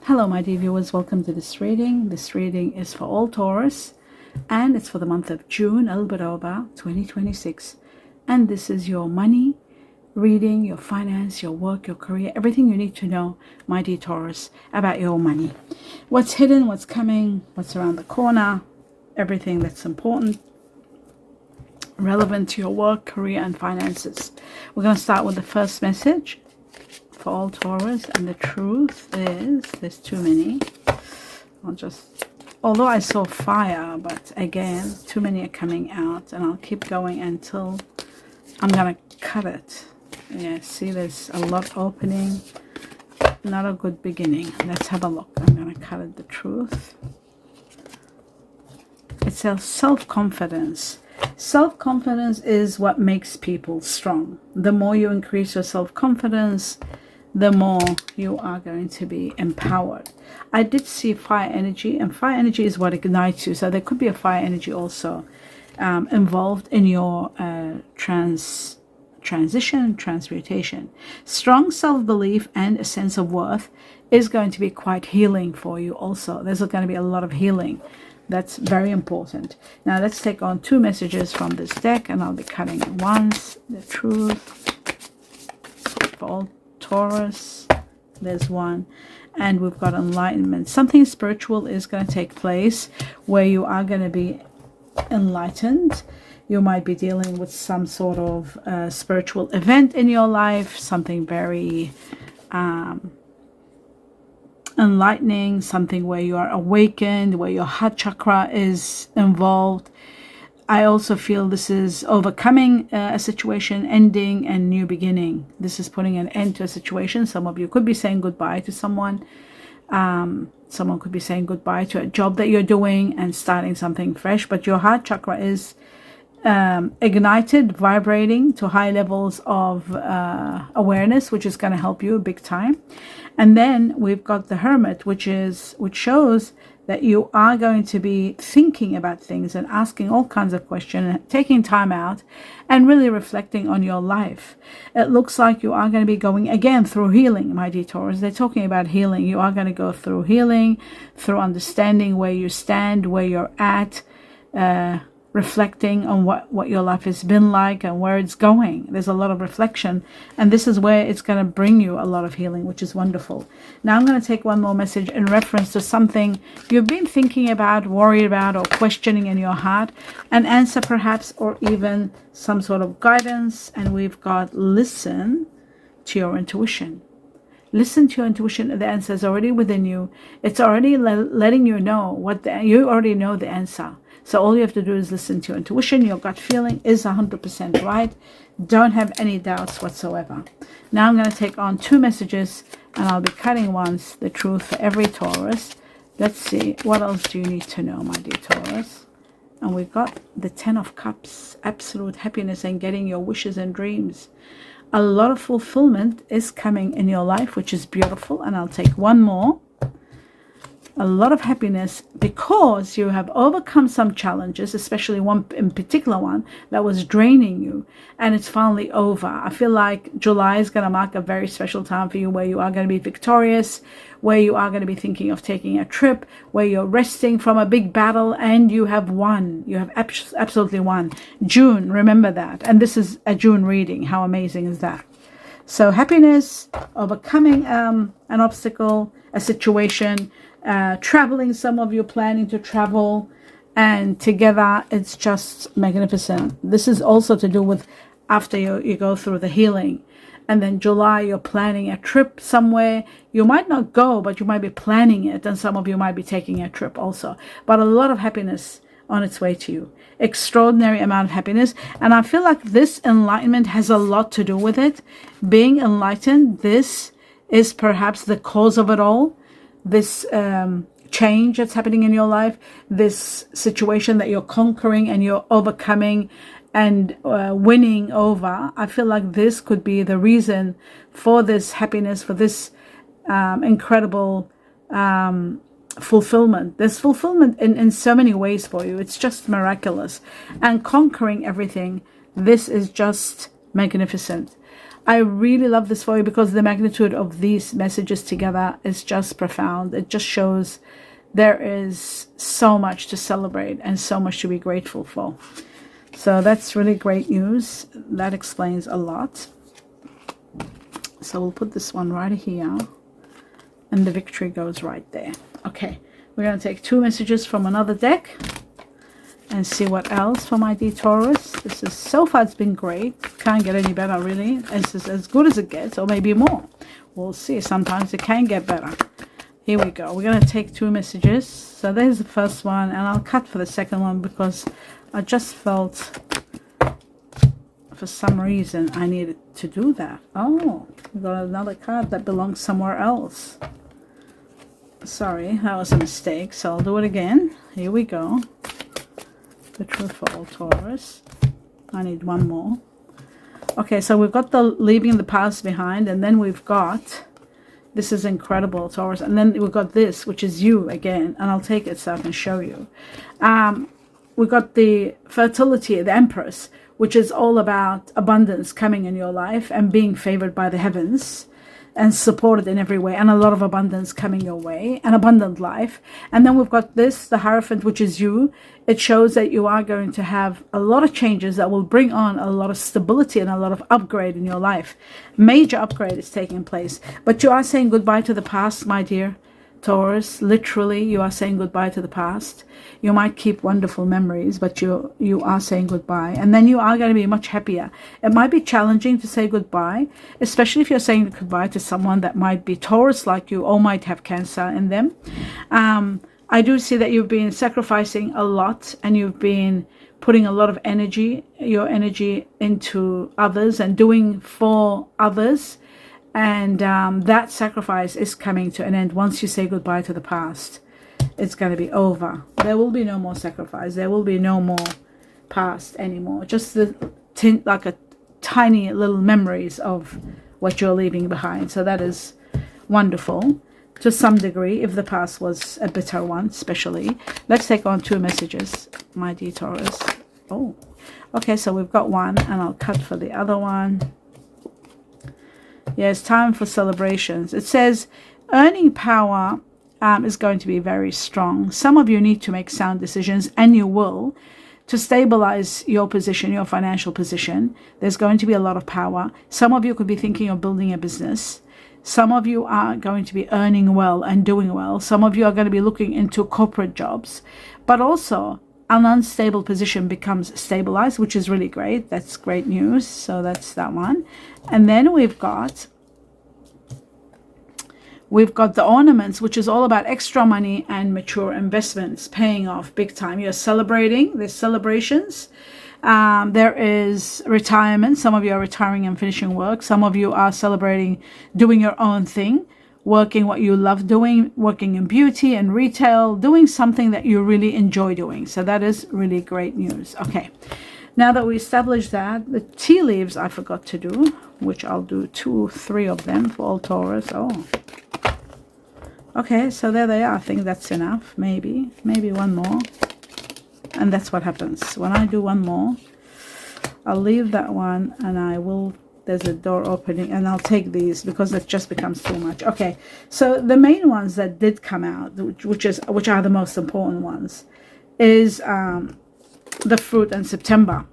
Hello my dear viewers, welcome to this reading. This reading is for all Taurus and it's for the month of June, a little bit over 2026. And this is your money reading, your finance, your work, your career, everything you need to know, my dear Taurus, about your money. What's hidden, what's coming, what's around the corner, everything that's important, relevant to your work, career and finances. We're going to start with the first message for all Taurus, and the truth is there's too many. Although I saw fire, but again too many are coming out, and I'll keep going until I'm gonna cut it. Yeah, see, there's a lot opening, not a good beginning. Let's have a look. I'm gonna cut it. The truth, it's a self-confidence. Self-confidence is what makes people strong. The more you increase your self-confidence, the more you are going to be empowered. I did see fire energy, and fire energy is what ignites you. So there could be a fire energy also involved in your transmutation. Strong self-belief and a sense of worth is going to be quite healing for you also. There's going to be a lot of healing. That's very important. Now let's take on two messages from this deck, and I'll be cutting it once. The truth for all Taurus, there's one, and we've got enlightenment. Something spiritual is going to take place where you are going to be enlightened. You might be dealing with some sort of spiritual event in your life, something very enlightening, something where you are awakened, where your heart chakra is involved. I also feel this is overcoming a situation, ending and new beginning. This is putting an end to a situation. Some of you could be saying goodbye to someone. Someone could be saying goodbye to a job that you're doing and starting something fresh. But your heart chakra is ignited, vibrating to high levels of awareness, which is going to help you big time. And then we've got the Hermit, which shows that you are going to be thinking about things and asking all kinds of questions and taking time out and really reflecting on your life. It looks like you are going to be going again through healing, my dear Taurus. They're talking about healing. You are going to go through healing, through understanding where you stand, where you're at, reflecting on what your life has been like and where it's going. There's a lot of reflection, and this is where it's going to bring you a lot of healing, which is wonderful. Now I'm going to take one more message in reference to something you've been thinking about, worried about, or questioning in your heart, an answer perhaps, or even some sort of guidance. And we've got listen to your intuition. Listen to your intuition. The answer is already within you. It's already letting you know you already know the answer. So all you have to do is listen to your intuition. Your gut feeling is 100% right. Don't have any doubts whatsoever. Now I'm going to take on two messages, and I'll be cutting once. The truth for every Taurus. Let's see, what else do you need to know, my dear Taurus? And we've got the 10 of Cups, absolute happiness and getting your wishes and dreams. A lot of fulfillment is coming in your life, which is beautiful. And I'll take one more. A lot of happiness because you have overcome some challenges, especially one in particular one that was draining you, and it's finally over. I feel like July is going to mark a very special time for you, where you are going to be victorious, where you are going to be thinking of taking a trip, where you're resting from a big battle and you have won. You have absolutely won. June, remember that. And this is a June reading. How amazing is that? So happiness, overcoming an obstacle, a situation, traveling, some of you planning to travel, and together it's just magnificent. This is also to do with after you go through the healing. And then July, you're planning a trip somewhere. You might not go, but you might be planning it, and some of you might be taking a trip also. But a lot of happiness on its way to you. Extraordinary amount of happiness. And I feel like this enlightenment has a lot to do with it. Being enlightened, this is perhaps the cause of it all. This change that's happening in your life, this situation that you're conquering and you're overcoming and winning over. I feel like this could be the reason for this happiness, for this incredible fulfillment. There's fulfillment in so many ways for you. It's just miraculous. And conquering everything, this is just magnificent. I really love this for you because the magnitude of these messages together is just profound. It just shows there is so much to celebrate and so much to be grateful for. So that's really great news. That explains a lot. So we'll put this one right here, and the victory goes right there. Okay, we're going to take 2 messages from another deck and see what else for my dear Taurus. This is, so far it's been great. Can't get any better, really. This is as good as it gets, or maybe more. We'll see. Sometimes it can get better. Here we go. We're going to take 2 messages. So there's the first one, and I'll cut for the second one because I just felt for some reason I needed to do that. Oh, we got another card that belongs somewhere else. Sorry, that was a mistake. So I'll do it again. Here we go. The truth for all Taurus. I need one more. Okay, so we've got the leaving the past behind, and then we've got, this is incredible, Taurus, and then we've got this, which is you again, and I'll take it so I can show you. We've got the fertility, the Empress, which is all about abundance coming in your life and being favored by the heavens and supported in every way, and a lot of abundance coming your way, an abundant life. And then we've got this, the Hierophant, which is you. It shows that you are going to have a lot of changes that will bring on a lot of stability and a lot of upgrade in your life. Major upgrade is taking place, but you are saying goodbye to the past, my dear Taurus. Literally, you are saying goodbye to the past. You might keep wonderful memories, but you are saying goodbye, and then you are going to be much happier. It might be challenging to say goodbye, especially if you're saying goodbye to someone that might be Taurus like you or might have Cancer in them. I do see that you've been sacrificing a lot, and you've been putting a lot of energy, your energy, into others and doing for others. And that sacrifice is coming to an end. Once you say goodbye to the past, it's going to be over. There will be no more sacrifice. There will be no more past anymore. Just like a tiny little memories of what you're leaving behind. So that is wonderful to some degree, if the past was a bitter one, especially. Let's take on 2 messages, my dear Taurus. Oh, okay, so we've got one, and I'll cut for the other one. Yes, time for celebrations. It says earning power is going to be very strong. Some of you need to make sound decisions, and you will, to stabilize your position, your financial position. There's going to be a lot of power. Some of you could be thinking of building a business. Some of you are going to be earning well and doing well. Some of you are going to be looking into corporate jobs, but also an unstable position becomes stabilized, which is really great. That's great news. So that's that one. And then we've got the ornaments, which is all about extra money and mature investments paying off big time. You're celebrating. There's celebrations. There is retirement. Some of you are retiring and finishing work. Some of you are celebrating doing your own thing, working what you love doing, working in beauty and retail, doing something that you really enjoy doing. So that is really great news. Okay, now that we established that, the tea leaves I forgot to do, which I'll do 2 or 3 of them for all Taurus. Oh, okay, so there they are. I think that's enough. Maybe one more. And that's what happens. When I do one more, I'll leave that one, and I will, there's a door opening, and I'll take these because it just becomes too much. Okay, so the main ones that did come out, which are the most important ones, is the fruit in September.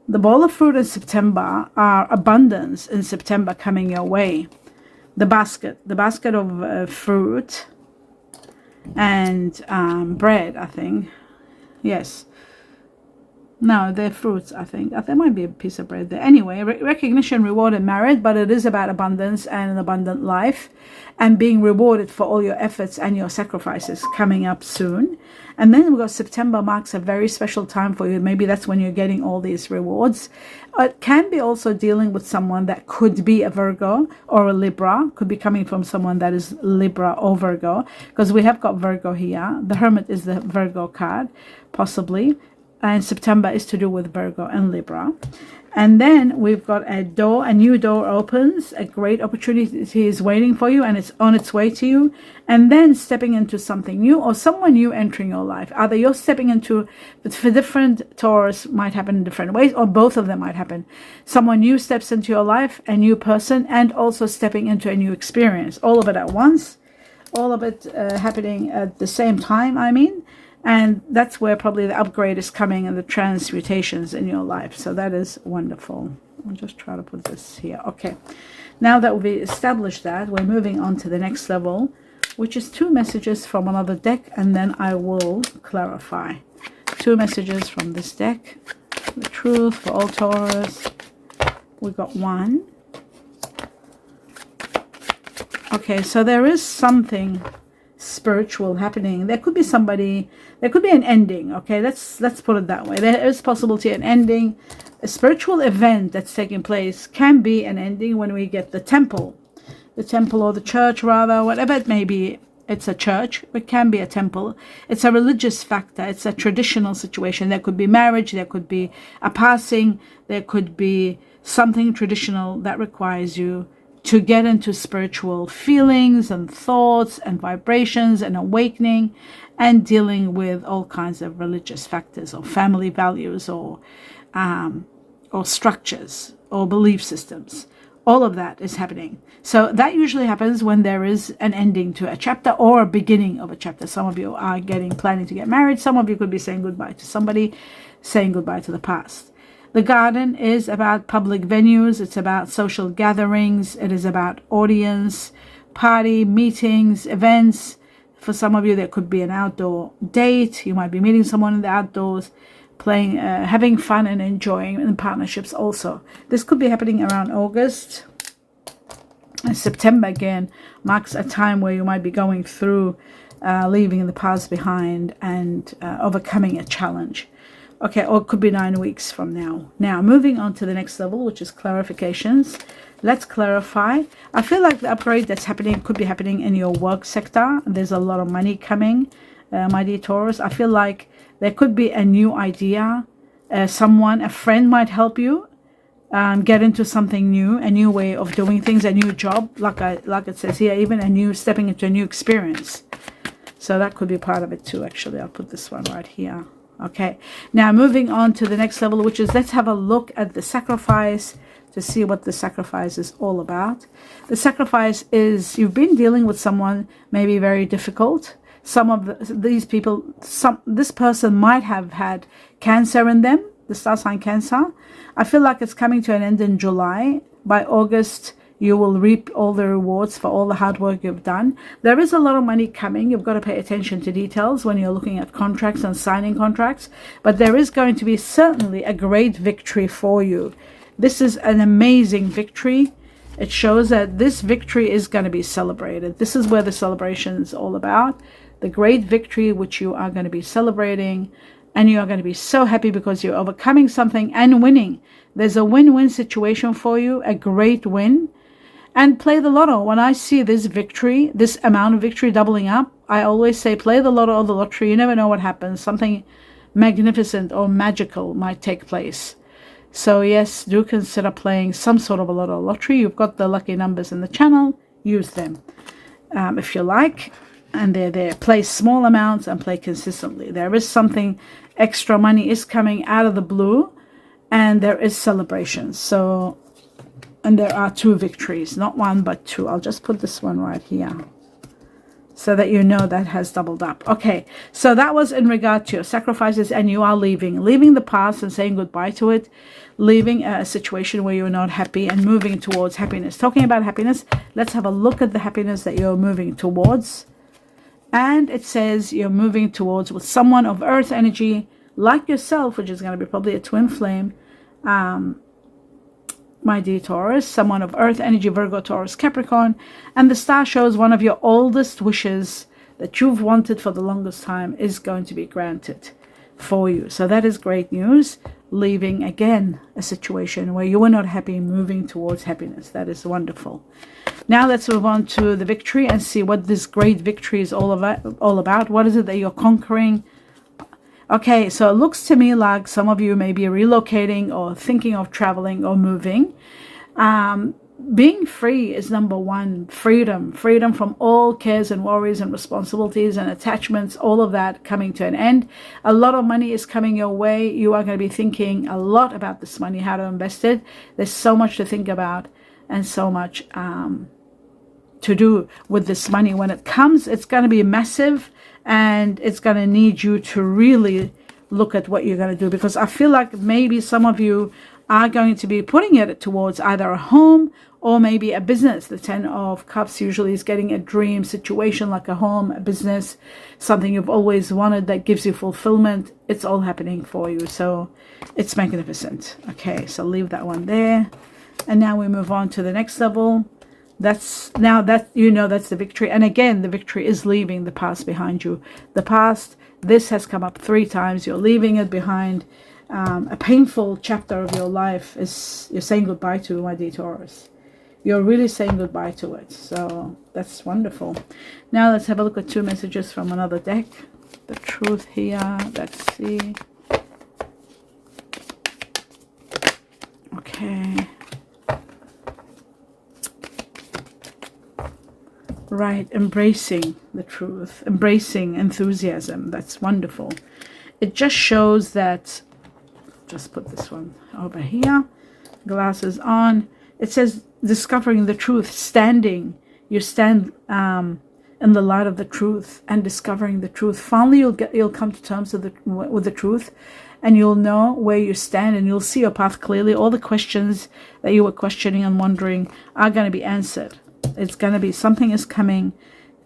The bowl of fruit in September are abundance in September coming your way. The basket of fruit and bread, I think. Yes. No, they're fruits, I think. There might be a piece of bread there. Anyway, recognition, reward, and merit, but it is about abundance and an abundant life and being rewarded for all your efforts and your sacrifices coming up soon. And then we've got September marks a very special time for you. Maybe that's when you're getting all these rewards. It can be also dealing with someone that could be a Virgo or a Libra, could be coming from someone that is Libra or Virgo, because we have got Virgo here. The Hermit is the Virgo card, possibly. And September is to do with Virgo and Libra. And then we've got a door, a new door opens, a great opportunity is waiting for you and it's on its way to you. And then stepping into something new or someone new entering your life. Either you're stepping into, for different Taurus might happen in different ways, or both of them might happen. Someone new steps into your life, a new person, and also stepping into a new experience. All of it at once, all of it happening at the same time, I mean. And that's where probably the upgrade is coming and the transmutations in your life. So that is wonderful. I'll just try to put this here. Okay. Now that we've established that, we're moving on to the next level, which is 2 messages from another deck. And then I will clarify. 2 messages from this deck. The truth for all Taurus. We got 1. Okay, so there is something spiritual happening. There could be somebody, there could be an ending. Okay, let's put it that way. There is possibility an ending. A spiritual event that's taking place can be an ending when we get the temple or the church, rather, whatever it may be. It's a church, it can be a temple. It's a religious factor, it's a traditional situation. There could be marriage, there could be a passing, there could be something traditional that requires you to get into spiritual feelings and thoughts and vibrations and awakening and dealing with all kinds of religious factors or family values or structures or belief systems. All of that is happening. So that usually happens when there is an ending to a chapter or a beginning of a chapter. Some of you are planning to get married. Some of you could be saying goodbye to somebody, saying goodbye to the past. The garden is about public venues. It's about social gatherings. It is about audience, party, meetings, events. For some of you, there could be an outdoor date. You might be meeting someone in the outdoors, playing, having fun and enjoying in partnerships also. This could be happening around August. September, again, marks a time where you might be going through leaving the past behind and overcoming a challenge. Okay, or it could be 9 weeks from now. Now, moving on to the next level, which is clarifications. Let's clarify. I feel like the upgrade that's happening could be happening in your work sector. There's a lot of money coming, my dear Taurus. I feel like there could be a new idea. A friend might help you get into something new, a new way of doing things, a new job, like it says here, even stepping into a new experience. So that could be part of it too, actually. I'll put this one right here. Okay, now moving on to the next level, which is let's have a look at the sacrifice to see what the sacrifice is all about. The sacrifice is you've been dealing with someone maybe very difficult. Some of these people, this person might have had cancer in them, the star sign Cancer. I feel like it's coming to an end in July. By August, you will reap all the rewards for all the hard work you've done. There is a lot of money coming. You've got to pay attention to details when you're looking at contracts and signing contracts. But there is going to be certainly a great victory for you. This is an amazing victory. It shows that this victory is going to be celebrated. This is where the celebration is all about. The great victory which you are going to be celebrating. And you are going to be so happy because you're overcoming something and winning. There's a win-win situation for you, a great win. And play the lotto. When I see this victory, this amount of victory doubling up, I always say play the lotto or the lottery. You never know what happens. Something magnificent or magical might take place. So yes, do consider playing some sort of a lotto or lottery. You've got the lucky numbers in the channel. Use them if you like. And they're there. Play small amounts and play consistently. There is something extra money is coming out of the blue. And there is celebration. So... and there are 2 victories, not 1, but 2. I'll just put this one right here so that you know that has doubled up. Okay, so that was in regard to your sacrifices, and you are leaving the past and saying goodbye to it, leaving a situation where you're not happy and moving towards happiness. Talking about happiness, let's have a look at the happiness that you're moving towards. And it says you're moving towards with someone of earth energy, like yourself, which is going to be probably a twin flame, my dear Taurus, someone of earth energy, Virgo, Taurus, Capricorn. And the star shows one of your oldest wishes that you've wanted for the longest time is going to be granted for you. So that is great news. Leaving, again, a situation where you were not happy, moving towards happiness. That is wonderful. Now let's move on to the victory and see what this great victory is all about. What is it that you're conquering? Okay, so it looks to me like some of you may be relocating or thinking of traveling or moving. Being free is number one. Freedom from all cares and worries and responsibilities and attachments, all of that coming to an end. A lot of money is coming your way. You are going to be thinking a lot about this money, how to invest it. There's so much to think about and so much to do with this money. When it comes, it's going to be massive, and it's going to need you to really look at what you're going to do, because I feel like maybe some of you are going to be putting it towards either a home or maybe a business. The 10 of Cups usually is getting a dream situation, like a home, a business, something you've always wanted that gives you fulfillment. It's all happening for you, so it's magnificent. Okay, so leave that one there, and now we move on to the next level. That's now that you know that's the victory. And again, the victory is leaving the past behind you. The past, this has come up 3 times. You're leaving it behind. A painful chapter of your life is you're saying goodbye to, my dear Taurus. You're really saying goodbye to it. So that's wonderful. Now let's have a look at 2 messages from another deck. The truth here. Let's see. Okay. Right, embracing the truth, embracing enthusiasm. That's wonderful. It just shows that, just put this one over here, glasses on. It says discovering the truth, standing. You stand in the light of the truth and discovering the truth. Finally, you'll come to terms with the truth, and you'll know where you stand, and you'll see your path clearly. All the questions that you were questioning and wondering are going to be answered. It's going to be, something is coming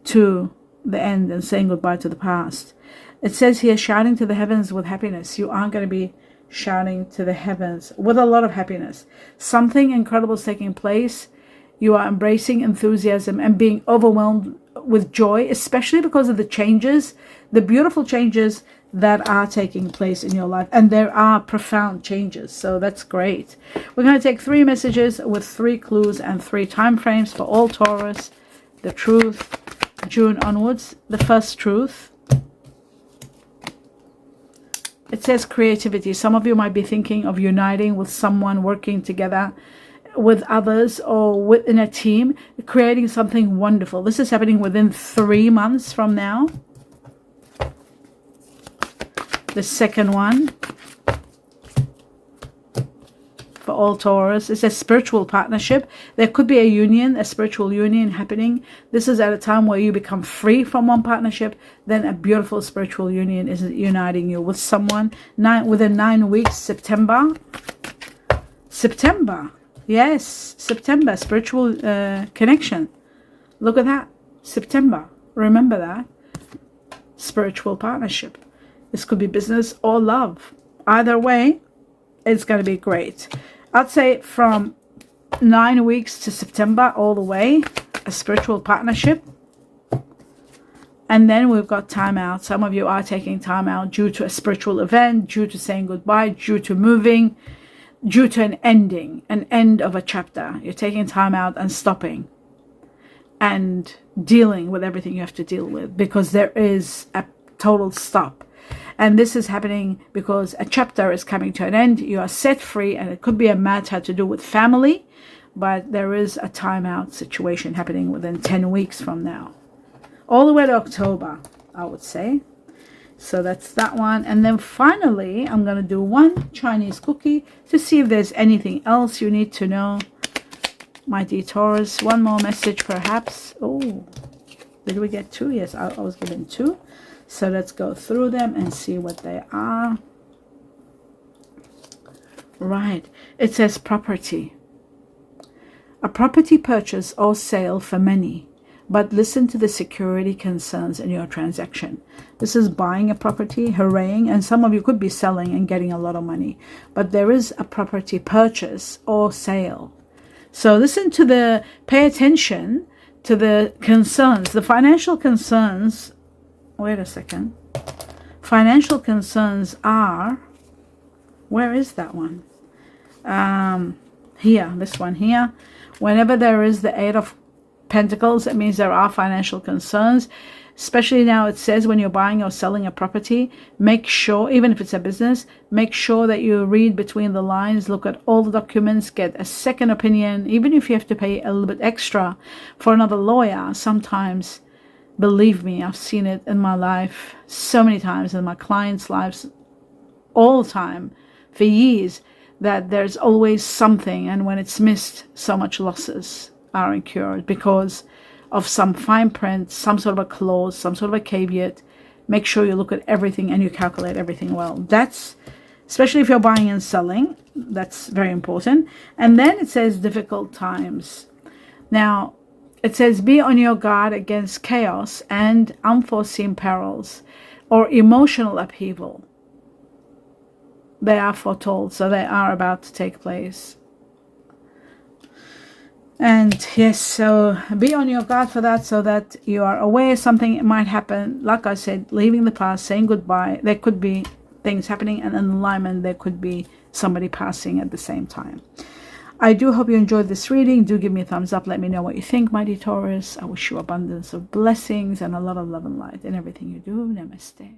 to the end and saying goodbye to the past. It says here, shouting to the heavens with happiness. You are going to be shouting to the heavens with a lot of happiness. Something incredible is taking place. You are embracing enthusiasm and being overwhelmed with joy, especially because of the changes, the beautiful changes that are taking place in your life. And there are profound changes, so that's great. We're going to take 3 messages with 3 clues and 3 time frames for all Taurus. The truth, June onwards. The first truth, it says creativity. Some of you might be thinking of uniting with someone, working together with others or within a team, creating something wonderful. This is happening within 3 months from now. The second one for all Taurus is a spiritual partnership. There could be a union, a spiritual union happening. This is at a time where you become free from one partnership. Then a beautiful spiritual union is uniting you with someone within 9 weeks. September. Yes, September. Spiritual connection. Look at that. September. Remember that. Spiritual partnership. This could be business or love. Either way, it's going to be great. I'd say from 9 weeks to September all the way, a spiritual partnership. And then we've got time out. Some of you are taking time out due to a spiritual event, due to saying goodbye, due to moving, due to an ending, an end of a chapter. You're taking time out and stopping and dealing with everything you have to deal with, because there is a total stop. And this is happening because a chapter is coming to an end. You are set free, and it could be a matter to do with family, but there is a timeout situation happening within 10 weeks from now. All the way to October, I would say. So that's that one. And then finally, I'm going to do 1 Chinese cookie to see if there's anything else you need to know. My dear Taurus, 1 more message perhaps. Oh, did we get 2? Yes, I was given 2. So let's go through them and see what they are. Right. It says property. A property purchase or sale for many, but listen to the security concerns in your transaction. This is buying a property, hurraying, and some of you could be selling and getting a lot of money. But there is a property purchase or sale. So pay attention to the concerns, the financial concerns. Wait a second. Financial concerns are, where is that one? Here, this one here. Whenever there is the 8 of Pentacles, it means there are financial concerns. Especially now, it says when you're buying or selling a property, make sure, even if it's a business, make sure that you read between the lines, look at all the documents, get a second opinion, even if you have to pay a little bit extra for another lawyer. Sometimes, believe me, I've seen it in my life so many times, in my clients' lives all the time, for years, that there's always something, and when it's missed, so much losses are incurred because of some fine print, some sort of a clause, some sort of a caveat. Make sure you look at everything and you calculate everything well. That's, especially if you're buying and selling, that's very important. And then it says difficult times. Now, it says be on your guard against chaos and unforeseen perils or emotional upheaval. They are foretold, so they are about to take place. And yes, so be on your guard for that, so that you are aware something might happen. Like I said, leaving the past, saying goodbye. There could be things happening, and in alignment, there could be somebody passing at the same time. I do hope you enjoyed this reading. Do give me a thumbs up. Let me know what you think, mighty Taurus. I wish you abundance of blessings and a lot of love and light in everything you do. Namaste.